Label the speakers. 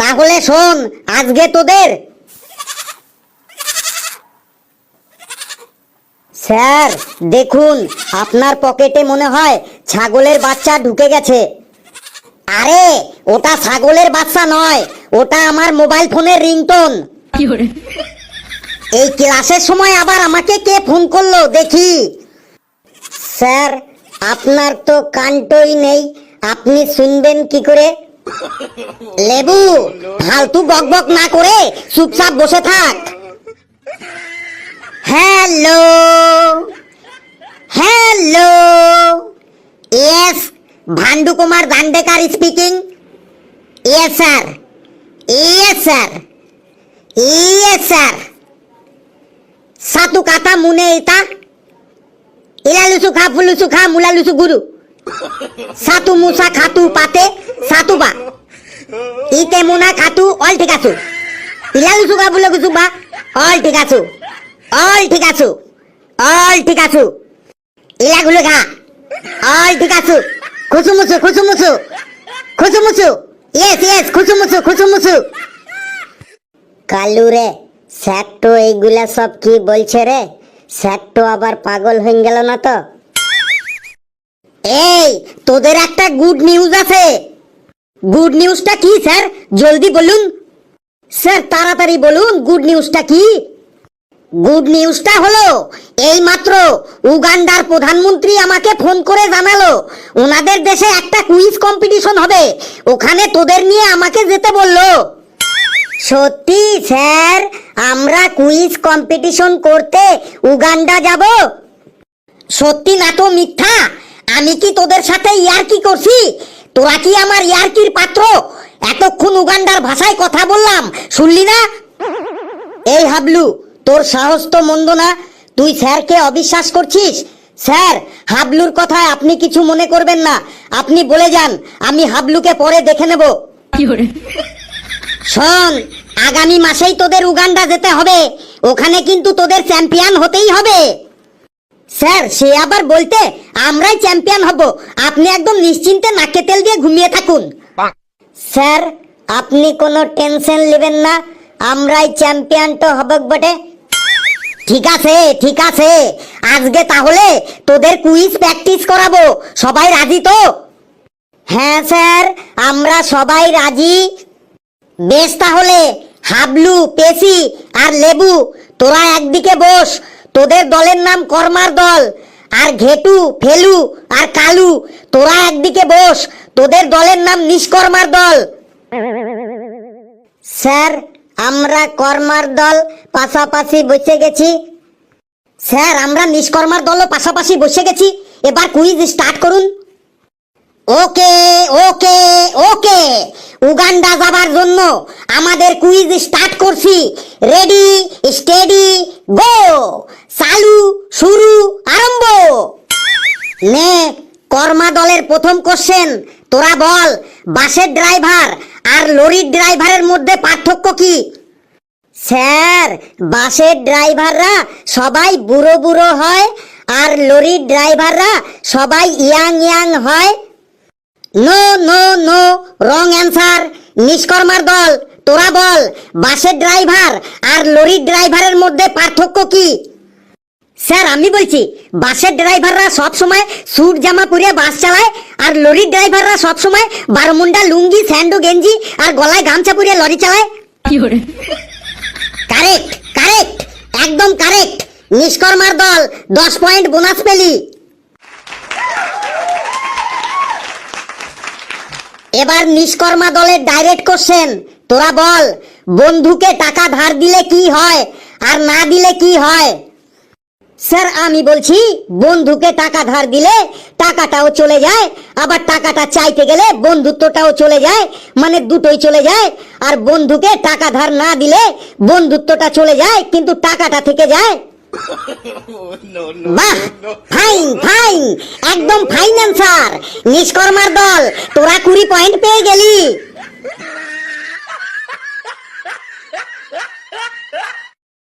Speaker 1: তাহলে শোন, আজকে তোদের স্যার দেখুন, আপনার পকেটে মনে হয় ছাগলের বাচ্চা ঢুকে গেছে। আরে ওটা ছাগলের বাচ্চা নয়, ওটা আমার মোবাইল ফোনের রিংটোন। এই ক্লাসের সময় আবার আমাকে কে ফোন করলো দেখি। স্যার আপনার তো কানটই নেই, আপনি শুনবেন কি করে? লেবু, ফালতু বকবক না করে চুপচাপ বসে থাক। Hello hello, yes, Bhandu Kumar Dandekar speaking. Yes sir, yes sir, yes sir. সাতু কাতা মুনে ইতা ইলালুসু খা ফুলুসু খা মুলালুসু গুরু সাতু মুসা খাতু পাতে সাতু বা ইতে মুনা খাতু অল ঠিক আছু ইলালুসু খা ফুলুসু বা অল ঠিক আছু, অল ঠিক আছু, অল ঠিক আছু, ইলাগুলো খা অল ঠিক আছু। খুচুমুচু খুচুমুচু খুচুমুচু, ইয়েস ইয়েস, খুচুমুচু খুচুমুচু। কালু রে, স্যারটো এইগুলা সব কি বলছে রে? স্যারটো আবার পাগল হয়ে গেল না তো? এই তোদের একটা গুড নিউজ আছে। গুড নিউজটা কি স্যার, জলদি বলুন। স্যার তাড়াতাড়ি বলুন, গুড নিউজটা কি? গুড নিউজটা হলো, এই মাত্র উগান্ডার প্রধানমন্ত্রী আমাকে ফোন করে জানালো ওনাদের দেশে একটা কুইজ কম্পিটিশন হবে, ওখানে তোদের নিয়ে আমাকে যেতে বললো। সত্যি স্যার, আমরা কুইজ কম্পিটিশন করতে উগান্ডা যাব? সত্যি না তো মিথ্যা? আমি কি তোদের সাথে ইয়ার্কি করছি? তোরা কি আমার ইয়ার্কির পাত্র? এতক্ষণ উগান্ডার ভাষায় কথা বললাম, শুনলি না? এই হাবলু, তোর সাহস তো মন্দ না, তুই স্যারকে অবিশ্বাস করছিস। স্যার, হাবলুর কথায় আপনি কিছু মনে করবেন না, আপনি বলে যান, আমি হাবলুকে পরে দেখে নেব। শোন, আগামী মাসেই তোদের উগান্ডা যেতে হবে, ওখানে কিন্তু তোদের চ্যাম্পিয়ন হতেই হবে। স্যার সে আবার বলতে, আমরাই চ্যাম্পিয়ন হব, আপনি একদম নিশ্চিন্তে নাকে তেল দিয়ে ঘুমিয়ে থাকুন। স্যার আপনি কোনো টেনশন নেবেন না, আমরাই চ্যাম্পিয়ন তো হব বটে। ঠিক আছে ঠিক আছে, আজকে তাহলে তোদের কুইজ প্র্যাকটিস করাবো, সবাই রাজি তো? হ্যাঁ স্যার, আমরা সবাই রাজি। বেশ তাহলে হাবলু, পেশি আর লেবু, তোরা একদিকে বস। তোদের দলের নাম কর্মার দল। আর ঘেটু, ফেলু আর কালু, তোরা একদিকে বস। তোদের দলের নাম নিষ্কর্মার দল। স্যার আমরা কর্মার দল পাশাপাশি বসে গেছি। স্যার আমরা নিষ্কর্মার দলও পাশাপাশি বসে গেছি, এবার কুইজ স্টার্ট করুন। ওকে ওকে ওকে, উগান্ডা যাবার জন্য আমাদের কুইজ স্টার্ট করছি। রেডি স্টেডি গো, চালু শুরু আরম্ভ। নে, কর্মা দলের প্রথম কোশ্চেন, তোরা বল, বাসের ড্রাইভার আর লরির ড্রাইভারের মধ্যে পার্থক্য কি? স্যার বাসের ড্রাইভাররা সবাই বুড়ো বুড়ো হয়, আর লরির ড্রাইভাররা সবাই ইয়াং ইয়াং হয়। No no no, wrong answer. নিষ্কর্মার দল, তোরা বল, বাসের ড্রাইভার আর লরির ড্রাইভারের মধ্যে পার্থক্য কি? স্যার আমি বলছি, বাসের ড্রাইভাররা সব সময় স্যুট জামা পরে বাস চালায়, আর লরির ড্রাইভাররা সব সময় বারমুন্ডা লুঙ্গি, স্যান্ডো গেঞ্জি আর গলায় গামছা পরে লরি চালায়। কারেক্ট কারেক্ট, একদম কারেক্ট। নিষ্কর্মার দল 10 পয়েন্ট বোনাস পেলি। এবার নিষ্কর্মা দলের ডাইরেক্ট কোশ্চেন, তোরা বল, বন্ধুকে টাকা ধার দিলে কি হয় আর না দিলে কি হয়? স্যার আমি বলছি, বন্ধুকে টাকা ধার দিলে টাকাটাও চলে যায়, আবার টাকাটা চাইতে গেলে বন্ধুত্বটাও চলে যায়, মানে দুটোই চলে যায়। আর বন্ধুকে টাকা ধার না দিলে বন্ধুত্বটা চলে যায় কিন্তু টাকাটা থেকে যায়। বাহ, ফাইন ফাইন, একদম ফাইন অ্যান্সার। নিষ্কর্মার দল, তোরা 20 পয়েন্ট পেয়ে গেলি।